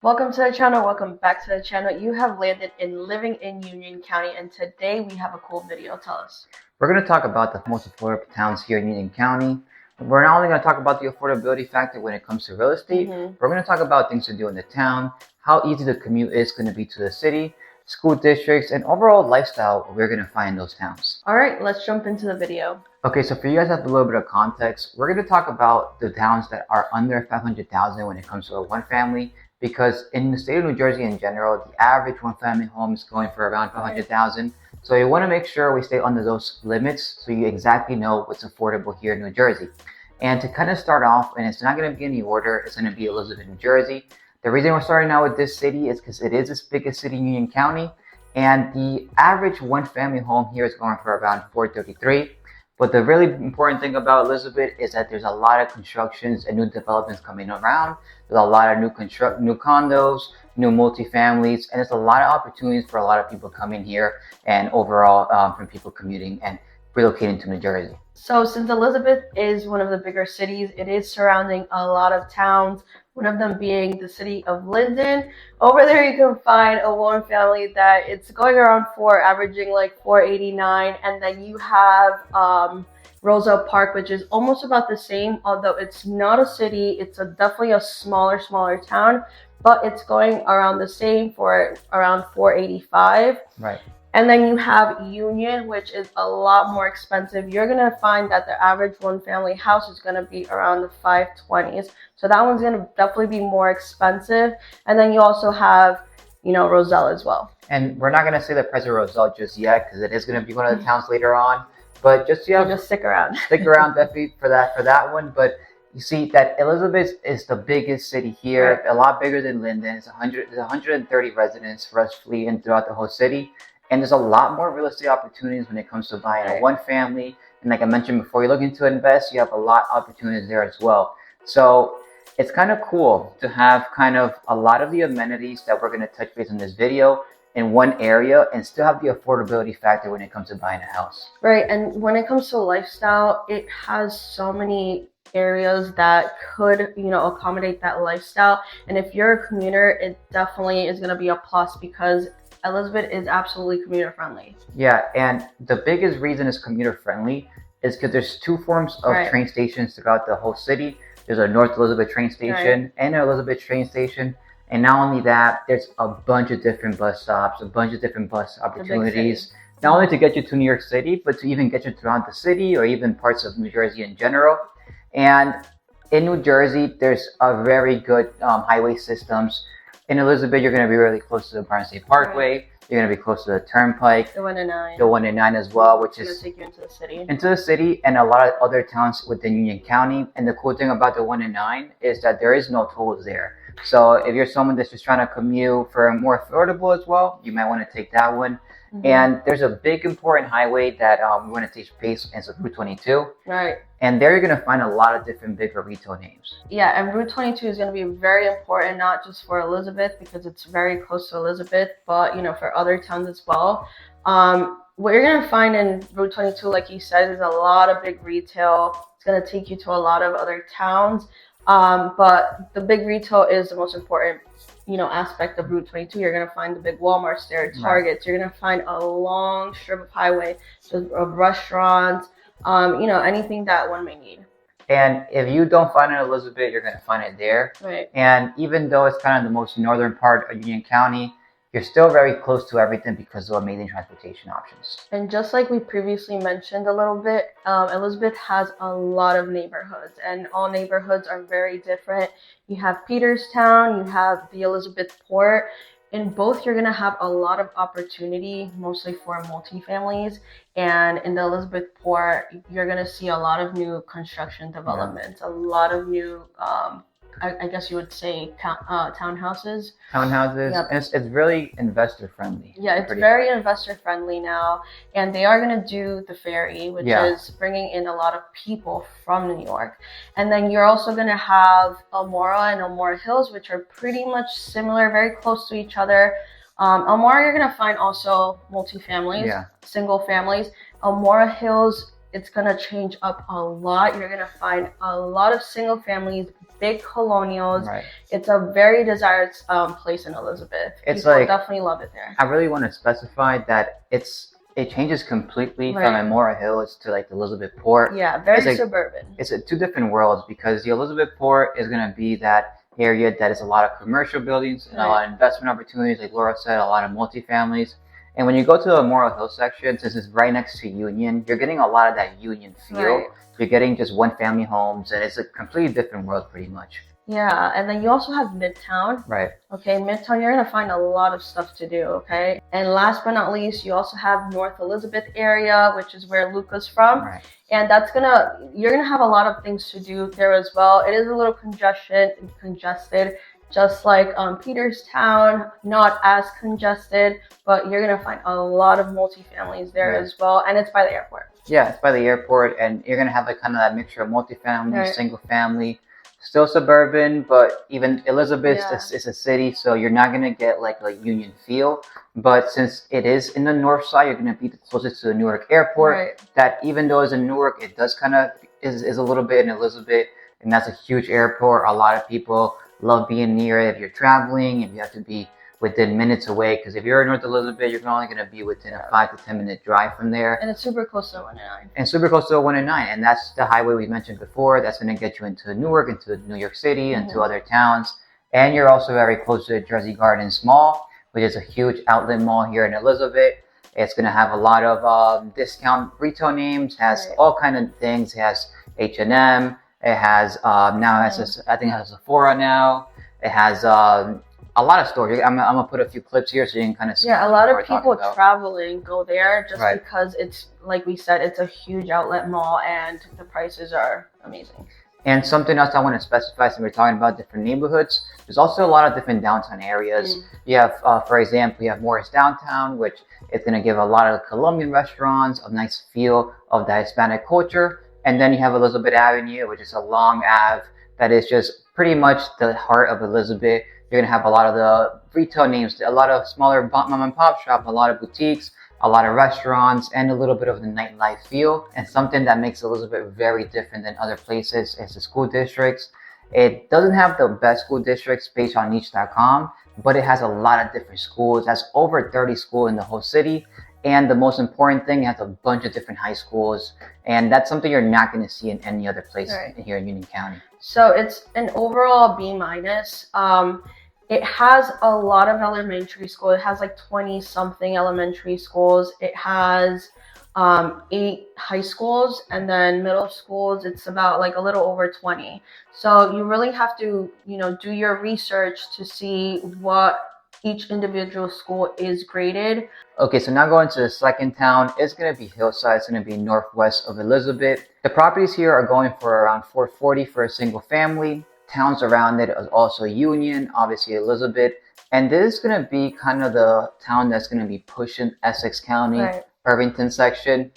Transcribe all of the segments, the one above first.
Welcome to the channel. Welcome back to the channel. You have landed in living in Union County, and today we have a cool video. Tell us. We're going to talk about the most affordable towns here in Union County. We're not only going to talk about the affordability factor when it comes to real estate, we're going to talk about things to do in the town, how easy the commute is going to be to the city, school districts, and overall lifestyle we're going to find in those towns. All right, let's jump into the video. Okay, so for you guys to have a little bit of context, we're going to talk about the towns that are under 500,000 when it comes to a one family, because in the state of New Jersey in general, the average one family home is going for around 500,000. So you want to make sure we stay under those limits so you exactly know what's affordable here in New Jersey. And to kind of start off, and it's not going to be any order, it's going to be Elizabeth, New Jersey. The reason we're starting out with this city is because it is the biggest city in Union County, and the average one family home here is going for around $433,000. But the really important thing about Elizabeth is that there's a lot of constructions and new developments coming around. There's a lot of new condos, new multifamilies, and there's a lot of opportunities for a lot of people coming here and overall from people commuting and relocating to New Jersey. So since Elizabeth is one of the bigger cities, it is surrounding a lot of towns, one of them being the city of Linden. Over there you can find a one family that it's going around averaging like $489, and then you have Roselle Park, which is almost about the same, although it's not a city. It's definitely a smaller town, but it's going around the same for around $485. Right. And then you have Union, which is a lot more expensive. You're going to find that the average one family house is going to be around the 520s. So that one's going to definitely be more expensive. And then you also have, Roselle as well. And we're not going to say the price of Roselle just yet because it is going to be one of the towns later on. But just stick around. Stick around definitely for that one. But you see that Elizabeth is the biggest city here, right. A lot bigger than Linden. It's 130 residents roughly and throughout the whole city. And there's a lot more real estate opportunities when it comes to buying a one family. And like I mentioned before, you're looking to invest, you have a lot of opportunities there as well. So it's kind of cool to have kind of a lot of the amenities that we're going to touch base on this video in one area and still have the affordability factor when it comes to buying a house. Right. And when it comes to lifestyle, it has so many areas that could, accommodate that lifestyle. And if you're a commuter, it definitely is going to be a plus because Elizabeth is absolutely commuter friendly. Yeah, and the biggest reason it's commuter friendly is because there's two forms of train stations throughout the whole city. There's a North Elizabeth train station and an Elizabeth train station. And not only that, there's a bunch of different bus stops, a bunch of different bus opportunities, not only to get you to New York City, but to even get you throughout the city or even parts of New Jersey in general. And in New Jersey, there's a very good highway systems. In Elizabeth, you're going to be really close to the Barn State Parkway. Right. You're going to be close to the Turnpike. The 109. The 109 as well, which is going to take you into the city. Into the city and a lot of other towns within Union County. And the cool thing about the 109 is that there is no tolls there. So if you're someone that's just trying to commute for more affordable as well, you might want to take that one. Mm-hmm. And there's a big important highway that we want to take place, and it's Route 22. Right. And there you're going to find a lot of different bigger retail names. Yeah, and Route 22 is going to be very important, not just for Elizabeth because it's very close to Elizabeth, but for other towns as well. What you're going to find in Route 22, like you said, is a lot of big retail. It's going to take you to a lot of other towns. But the big retail is the most important, aspect of Route 22. You're going to find the big Walmarts there, Targets. Right. You're going to find a long strip of highway of restaurants, anything that one may need. And if you don't find it in Elizabeth, you're going to find it there. Right. And even though it's kind of the most northern part of Union County, you're still very close to everything because of amazing transportation options. And just like we previously mentioned a little bit, Elizabeth has a lot of neighborhoods, and all neighborhoods are very different. You have Peterstown, you have the Elizabeth Port. In both, you're going to have a lot of opportunity, mostly for multifamilies. And in the Elizabeth Port, you're going to see a lot of new construction developments, a lot of new I guess you would say townhouses. Townhouses. Yep. And it's really investor friendly. Yeah, it's very investor friendly now. And they are going to do the ferry, which is bringing in a lot of people from New York. And then you're also going to have Elmora and Elmora Hills, which are pretty much similar, very close to each other. Elmora, you're going to find also multifamilies, single families. Elmora Hills it's gonna change up a lot. You're gonna find a lot of single families, big colonials. Right. It's a very desired place in Elizabeth. It's People like, definitely love it there. I really want to specify that it changes completely from Right. Memorial Hills to like the Elizabeth Port. Yeah, very It's like, suburban. it's two different worlds, because the Elizabeth Port is going to be that area that is a lot of commercial buildings and a lot of investment opportunities, like Laura said, a lot of multifamilies. And when you go to the Memorial Hill section, since it's right next to Union, you're getting a lot of that Union feel. Right. You're getting just one family homes, and it's a completely different world pretty much. Yeah, and then you also have Midtown. Right. Okay, Midtown, you're gonna find a lot of stuff to do, okay? And last but not least, you also have North Elizabeth area, which is where Luca's from. Right. And you're gonna have a lot of things to do there as well. It is a little congested, just like Peterstown, not as congested, but you're gonna find a lot of multifamilies there as well, and it's by the airport. Yeah, it's by the airport, and you're gonna have like kind of that mixture of multifamily, Right. single family, still suburban, but even Elizabeth Yeah. is a city, so you're not gonna get like a Union feel. But since it is in the north side, you're gonna be the closest to the Newark airport. Right. That even though it's in Newark, it does kind of is a little bit in Elizabeth, and that's a huge airport. A lot of people love being near it. If you're traveling, if you have to be within minutes away, because if you're in North Elizabeth, you're only going to be within a 5 to 10 minute drive from there. And it's super close to 109. And super close to 109, and that's the highway we mentioned before. That's going to get you into Newark, into New York City, and to other towns. And you're also very close to Jersey Gardens Mall, which is a huge outlet mall here in Elizabeth. It's going to have a lot of discount retail names, has all kind of things. It has H&M. It has now it has I think it has Sephora now. It has a lot of stores. I'm gonna put a few clips here so you can kind of see. Yeah, a lot what of we're talking people about. traveling go there just Right. because it's, like we said, it's a huge outlet mall and the prices are amazing. And something else I want to specify, since we're talking about different neighborhoods, there's also a lot of different downtown areas. You have, for example, you have Morris Downtown, which is going to give a lot of Colombian restaurants, a nice feel of the Hispanic culture. And then you have Elizabeth Avenue, which is a long ave that is just pretty much the heart of Elizabeth. You're going to have a lot of the retail names, a lot of smaller mom and pop shops, a lot of boutiques, a lot of restaurants, and a little bit of the nightlife feel. And something that makes Elizabeth very different than other places is the school districts. It doesn't have the best school districts based on niche.com, but it has a lot of different schools. It has over 30 schools in the whole city. And the most important thing, it has a bunch of different high schools. And that's something you're not going to see in any other place here in Union County. So it's an overall B minus. It has a lot of elementary school. It has like 20 something elementary schools. It has 8 high schools, and then middle schools, it's about like a little over 20. So you really have to, do your research to see what each individual school is graded. Okay, so now going to the second town, it's going to be Hillside. It's going to be northwest of Elizabeth. The properties here are going for around $440 for a single family. Towns around it is also Union, obviously Elizabeth. And this is going to be kind of the town that's going to be pushing Essex County, Irvington section.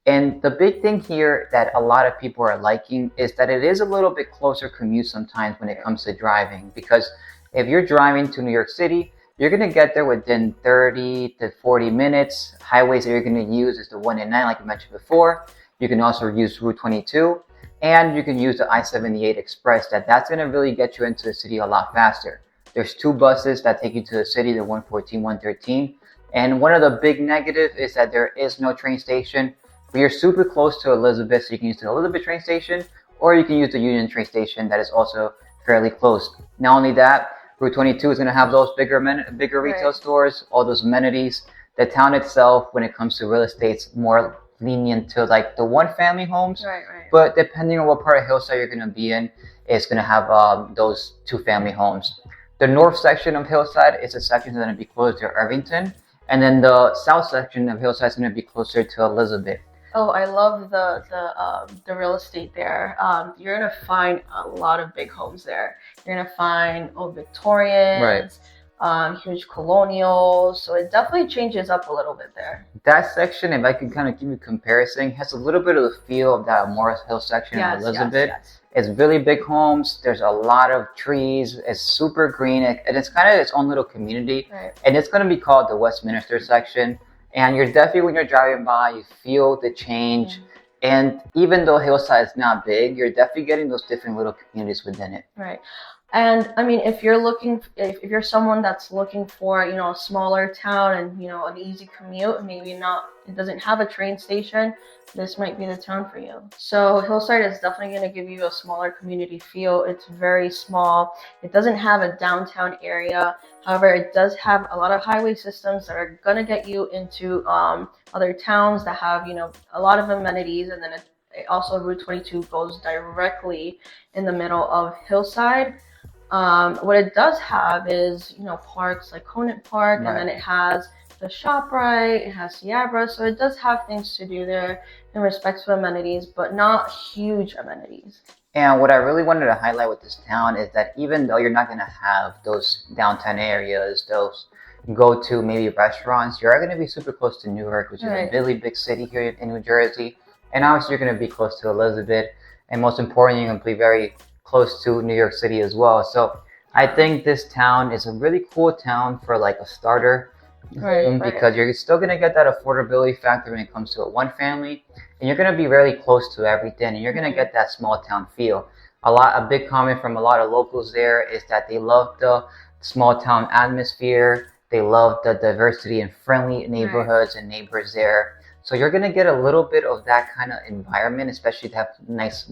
And the big thing here that a lot of people are liking is that it is a little bit closer commute sometimes when it comes to driving. Because if you're driving to New York City, you're going to get there within 30 to 40 minutes. Highways that you're going to use is the 189, like I mentioned before. You can also use Route 22. And you can use the I-78 Express. That's going to really get you into the city a lot faster. There's 2 buses that take you to the city, the 114, 113. And one of the big negatives is that there is no train station. But you're super close to Elizabeth, so you can use the Elizabeth train station, or you can use the Union train station that is also fairly close. Not only that, Route 22 is going to have those bigger retail stores, all those amenities. The town itself, when it comes to real estate, is more lenient to like the one family homes. But depending on what part of Hillside you're going to be in, it's going to have those 2 family homes. The north section of Hillside is a section that's going to be closer to Irvington. And then the south section of Hillside is going to be closer to Elizabeth. Oh, I love the real estate there. You're gonna find a lot of big homes there. You're gonna find old Victorians, huge colonials. So it definitely changes up a little bit there. That section, if I can kind of give you a comparison, has a little bit of the feel of that Morris Hill section of Elizabeth. It's really big homes. There's a lot of trees. It's super green, and it's kind of its own little community. And it's going to be called the Westminster section. And you're definitely, when you're driving by, you feel the change. And even though Hillside is not big, you're definitely getting those different little communities within it. Right. And I mean, if you're someone that's looking for, a smaller town and, an easy commute, maybe not, it doesn't have a train station, this might be the town for you. So Hillside is definitely going to give you a smaller community feel. It's very small. It doesn't have a downtown area. However, it does have a lot of highway systems that are going to get you into other towns that have, a lot of amenities. And then also Route 22 goes directly in the middle of Hillside. What it does have is, parks like Conant Park, and then it has the ShopRite, it has Sierra, so it does have things to do there in respect to amenities, but not huge amenities. And what I really wanted to highlight with this town is that even though you're not going to have those downtown areas, those go-to maybe restaurants, you are going to be super close to Newark, which is a really big city here in New Jersey. And obviously you're going to be close to Elizabeth. And most importantly, you're going to be very close to New York City as well. So I think this town is a really cool town for like a starter. Because you're still going to get that affordability factor when it comes to a one family, and you're going to be really close to everything, and you're going to get that small town feel. A big comment from a lot of locals there is that they love the small town atmosphere. They love the diversity and friendly neighborhoods and neighbors there. So you're going to get a little bit of that kind of environment, especially to have nice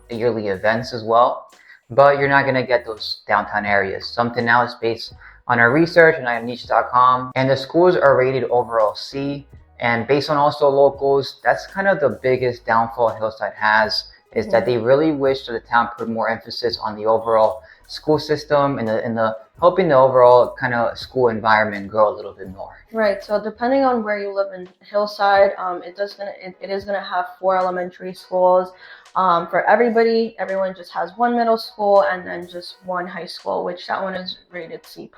yearly events as well. But you're not going to get those downtown areas. Something else based on our research and on niche.com, and the schools are rated overall C. And based on also locals, that's kind of the biggest downfall Hillside has, is that they really wish that the town put more emphasis on the overall school system and the helping the overall kind of school environment grow a little bit more. Right. So depending on where you live in Hillside, it is gonna have 4 elementary schools. For everybody, everyone just has 1 middle school and then just 1 high school, which that one is rated C+.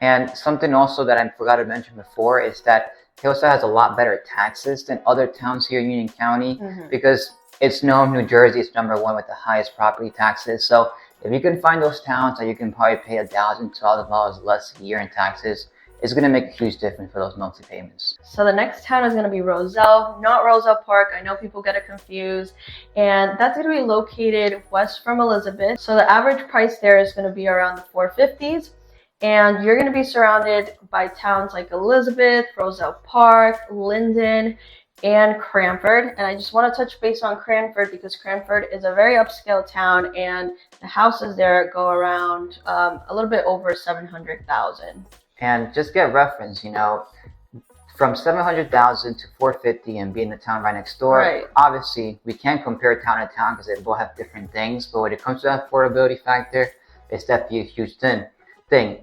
And something also that I forgot to mention before is that Hillside has a lot better taxes than other towns here in Union County, because it's known New Jersey is #1 with the highest property taxes. So if you can find those towns that you can probably pay $1,000 to $2,000 less a year in taxes, it's going to make a huge difference for those monthly payments. So the next town is going to be Roselle, not Roselle Park. I know people get it confused. And that's going to be located west from Elizabeth. So the average price there is going to be around the 450s. And you're going to be surrounded by towns like Elizabeth, Roselle Park, Linden, and Cranford. And I just want to touch base on Cranford because Cranford is a very upscale town, and the houses there go around a little bit over $700,000. And just get reference, from $700,000 to $450,000 and being the town right next door. Obviously, we can't compare town to town because they both have different things. But when it comes to that affordability factor, it's definitely a huge thing.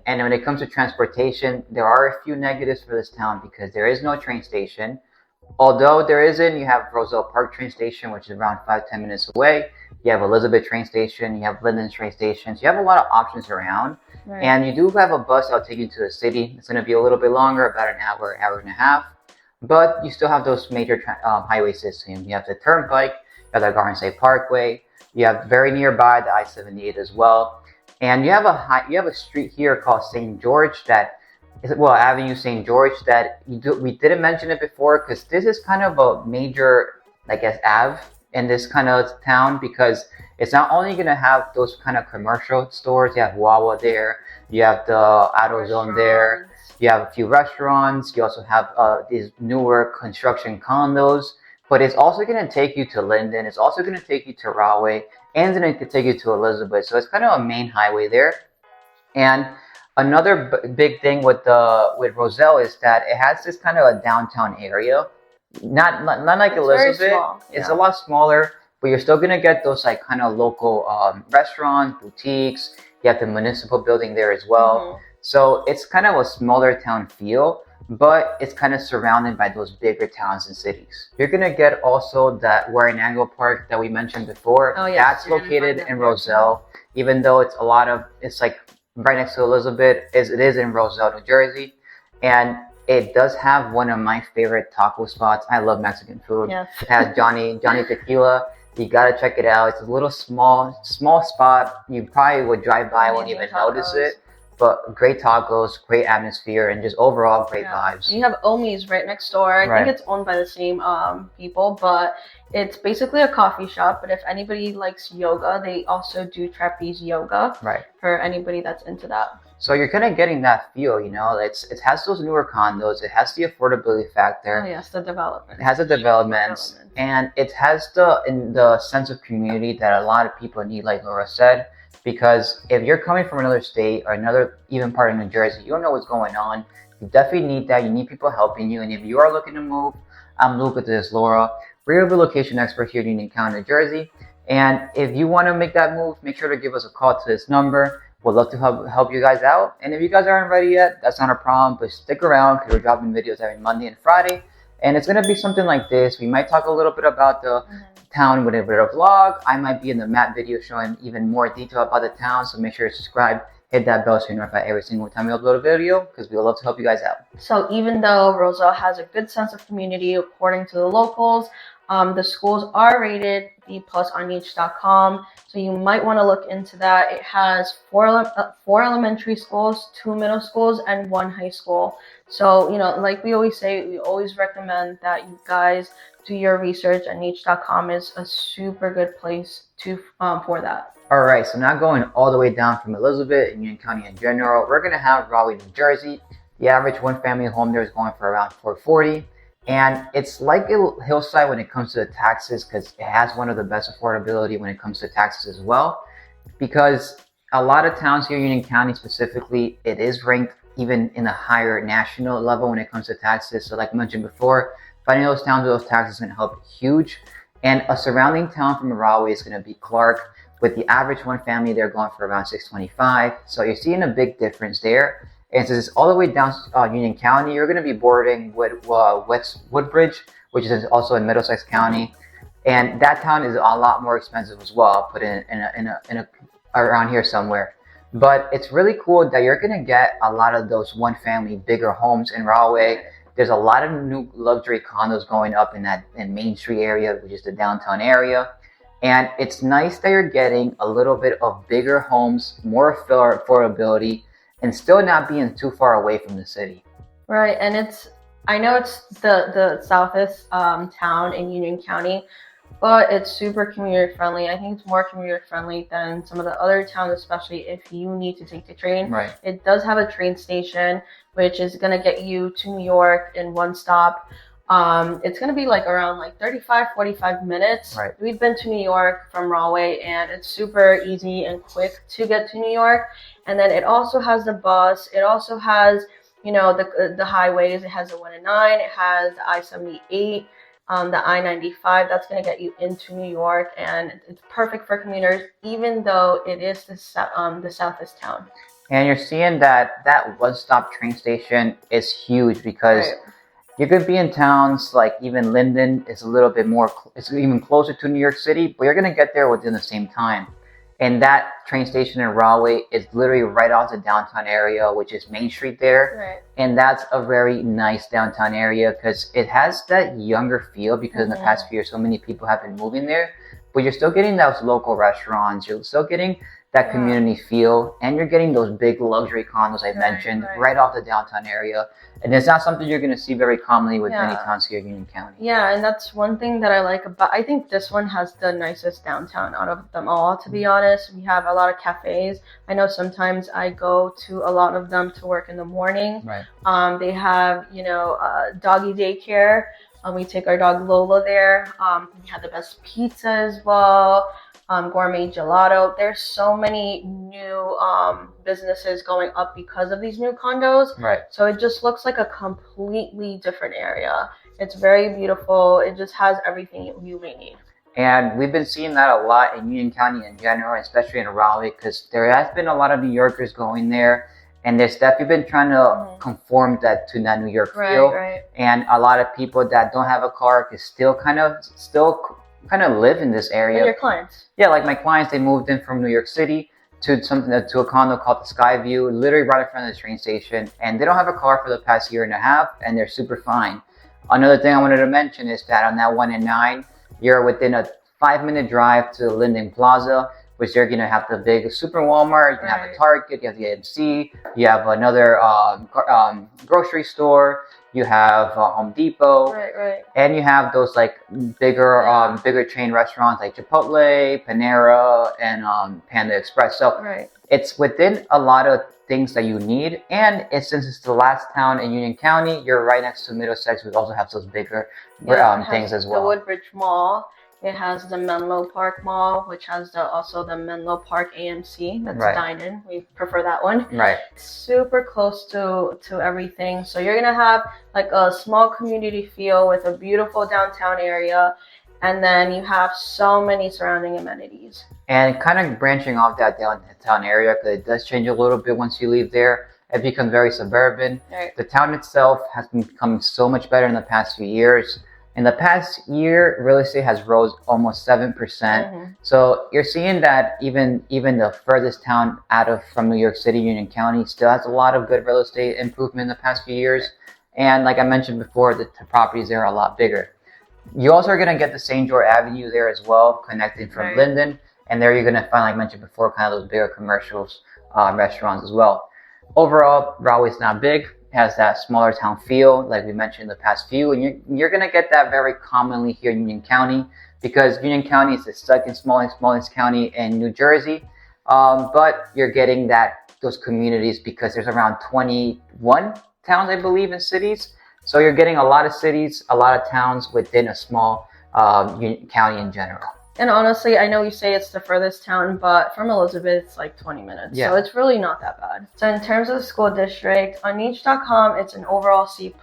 And when it comes to transportation, there are a few negatives for this town because there is no train station. Although there isn't, you have Roselle Park train station, which is around 5-10 minutes away. You have Elizabeth train station. You have Linden train station. So you have a lot of options around. And you do have a bus that'll take you to the city. It's going to be a little bit longer, about an hour, hour and a half. But you still have those major highway systems. You have the Turnpike, you have the Garden State Parkway. You have very nearby the I-78 as well. And you have a street here called St. George Avenue St. George that we didn't mention it before because this is kind of a major, Ave in this kind of town, because it's not only going to have those kind of commercial stores. You have Wawa there. You have the AutoZone there. You have a few restaurants. You also have these newer construction condos. But it's also going to take you to Linden. It's also going to take you to Rahway. And then it could take you to Elizabeth. So it's kind of a main highway there. And another big thing with Roselle is that it has this kind of a downtown area. Not like Elizabeth. Very small. It's a lot smaller, but you're still gonna get those kind of local restaurants, boutiques. You have the municipal building there as well. So it's kind of a smaller town feel, but it's kind of surrounded by those bigger towns and cities. You're gonna get also that Warren Park that we mentioned before. That's located in Roselle, even though it's like right next to Elizabeth. It is in Roselle, New Jersey, and it does have one of my favorite taco spots. I love Mexican food. It has Johnny Tequila. You gotta check it out. It's a little small spot. You probably would drive by, won't even notice it. but great tacos, great atmosphere, and just overall great vibes. You have Omi's right next door. I think it's owned by the same people, but it's basically a coffee shop. But if anybody likes yoga, they also do trapeze yoga. For anybody that's into that. So you're kind of getting that feel, you know. It has those newer condos. It has the affordability factor. Oh yes, the development. It has the developments, and it has the sense of community that a lot of people need, like Laura said. Because if you're coming from another state or another even part of New Jersey, you don't know what's going on. You definitely need that. You need people helping you. And if you are looking to move, I'm Luca, this is Laura. We're a relocation expert here in Union County, New Jersey. And if you want to make that move, make sure to give us a call to this number. We'd love to help you guys out. And if you guys aren't ready yet, that's not a problem. But stick around because we're dropping videos every Monday and Friday. And it's going to be something like this. We might talk a little bit about the town with a bit of vlog. I might be in the map video showing even more detail about the town. So make sure to subscribe. Hit that bell so you're notified every single time we upload a video because we would love to help you guys out. So even though Roselle has a good sense of community according to the locals, the schools are rated B+ on each.com, so you might want to look into that. It has four elementary schools, 2 middle schools, and 1 high school. So, you know, like we always say, we always recommend that you guys do your research, and each.com is a super good place to for that. All right, so now going all the way down from Elizabeth and Union County in general, we're going to have Rahway, New Jersey. The average one-family home there is going for around $440. And it's like Hillside when it comes to the taxes because it has one of the best affordability when it comes to taxes as well. Because a lot of towns here in Union County specifically, it is ranked even in a higher national level when it comes to taxes. So like I mentioned before, finding those towns with those taxes is going to help huge. And a surrounding town from Rahway is going to be Clark. With the average one family, they're going for around $625. So you're seeing a big difference there. And since it's all the way down Union County, you're going to be bordering with Woodbridge, which is also in Middlesex County, and that town is a lot more expensive as well. I'll put it in around here somewhere. But it's really cool that you're going to get a lot of those one-family bigger homes in Rahway. There's a lot of new luxury condos going up in Main Street area, which is the downtown area. And it's nice that you're getting a little bit of bigger homes, more affordability, and still not being too far away from the city. Right, and I know it's the southest town in Union County, but it's super commuter friendly. I think it's more commuter friendly than some of the other towns, especially if you need to take the train. Right. It does have a train station, which is going to get you to New York in one stop. It's going to be like around like 45 minutes. Right. We've been to New York from Rahway, and it's super easy and quick to get to New York. And then it also has the bus. It also has, you know, the highways. It has the 1 and 9. It has the I-78, the I-95. That's going to get you into New York, and it's perfect for commuters, even though it is the southest town. And you're seeing that one-stop train station is huge because you could be in towns like even Linden is a little bit more, it's even closer to New York City, but you're going to get there within the same time. And that train station in Rahway is literally right off the downtown area, which is Main Street there. Right. And that's a very nice downtown area because it has that younger feel because in the past few years, so many people have been moving there. But you're still getting those local restaurants. You're still getting that community feel. And you're getting those big luxury condos I mentioned right off the downtown area. And it's not something you're going to see very commonly with many towns here in Union County. Yeah, and that's one thing that I like about, I think this one has the nicest downtown out of them all, to be honest. We have a lot of cafes. I know sometimes I go to a lot of them to work in the morning. Right. They have, you know, doggy daycare. We take our dog Lola there. We have the best pizza as well. Gourmet gelato. There's so many new businesses going up because of these new condos. Right. So it just looks like a completely different area. It's very beautiful. It just has everything you may need. And we've been seeing that a lot in Union County in general, especially in Raleigh, because there has been a lot of New Yorkers going there. And there's definitely been trying to conform that to that New York feel. Right. And a lot of people that don't have a car can still kind of live in this area. And your clients. Yeah, like my clients, they moved in from New York City to a condo called the Skyview, literally right in front of the train station. And they don't have a car for the past year and a half, and they're super fine. Another thing I wanted to mention is that on that 1 and 9, you're within a 5-minute drive to Linden Plaza, which you're gonna have the big super Walmart, you have a Right. Target, you have the AMC, you have another grocery store, you have Home Depot, Right. and you have those like bigger chain restaurants like Chipotle, Panera, and Panda Express. So Right. it's within a lot of things that you need, and since it's the last town in Union County, you're right next to Middlesex, which also has those bigger Yeah, it things has as well. the Woodbridge Mall. It has the Menlo Park Mall, which has also the Menlo Park AMC. That's Right. dine-in. We prefer that one. Right. Super close to everything. So you're gonna have like a small community feel with a beautiful downtown area, and then you have so many surrounding amenities. And kind of branching off that downtown area, because it does change a little bit once you leave there. It becomes very suburban. Right. The town itself has been becoming so much better in the past few years. In the past year, real estate has rose almost 7%. Mm-hmm. So you're seeing that even the furthest town from New York City, Union County, still has a lot of good real estate improvement in the past few years. And like I mentioned before, the properties there are a lot bigger. You also are going to get the St. George Avenue there as well, connecting from Right. Linden. And there you're going to find, like I mentioned before, kind of those bigger commercials, restaurants as well. Overall, Rahway's not big. It has that smaller town feel, like we mentioned in the past few. And you're going to get that very commonly here in Union County, because Union County is the second smallest county in New Jersey. But you're getting those communities because there's around 21 towns, I believe, in cities. So you're getting a lot of cities, a lot of towns within a small county in general. And honestly, I know you say it's the furthest town, but from Elizabeth, it's like 20 minutes. Yeah. So it's really not that bad. So in terms of the school district, on niche.com, it's an overall C+.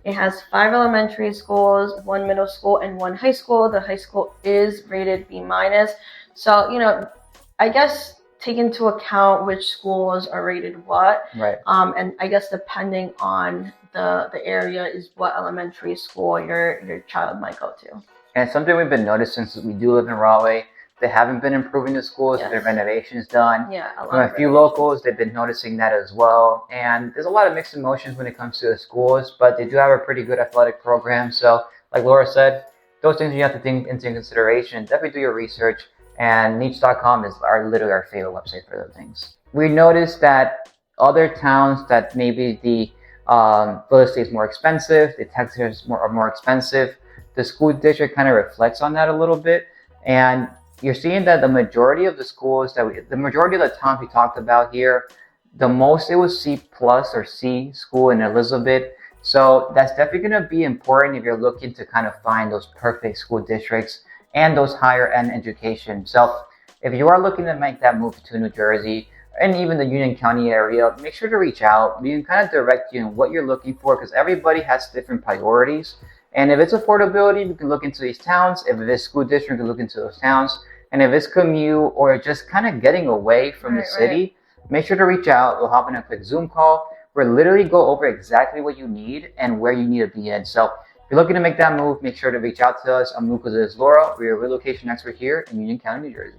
It has 5 elementary schools, 1 middle school, and 1 high school. The high school is rated B-. So, I guess take into account which schools are rated what. Right. And I guess depending on the area is what elementary school your child might go to. And something we've been noticing since we do live in Rahway, they haven't been improving the schools. Yes. There have been renovations done. Yeah, From a few locals, they've been noticing that as well. And there's a lot of mixed emotions when it comes to the schools, but they do have a pretty good athletic program. So, like Laura said, those things you have to take into consideration. Definitely do your research. And niche.com is literally our favorite website for those things. We noticed that other towns that maybe the real estate is more expensive, the taxes are more expensive, the school district kind of reflects on that a little bit. And you're seeing that the majority of the schools the majority of the towns we talked about here, the most it was C+ or C school in Elizabeth. So that's definitely going to be important if you're looking to kind of find those perfect school districts and those higher end education. So if you are looking to make that move to New Jersey and even the Union County area, make sure to reach out. We can kind of direct you in what you're looking for, because everybody has different priorities. And if it's affordability, we can look into these towns. If it is school district, we can look into those towns. And if it's commute or just kind of getting away from the city, make sure to reach out. We'll hop in a quick Zoom call. We'll literally go over exactly what you need and where you need to be in. So if you're looking to make that move, make sure to reach out to us. I'm Luca. This is Laura. We're a relocation expert here in Union County, New Jersey.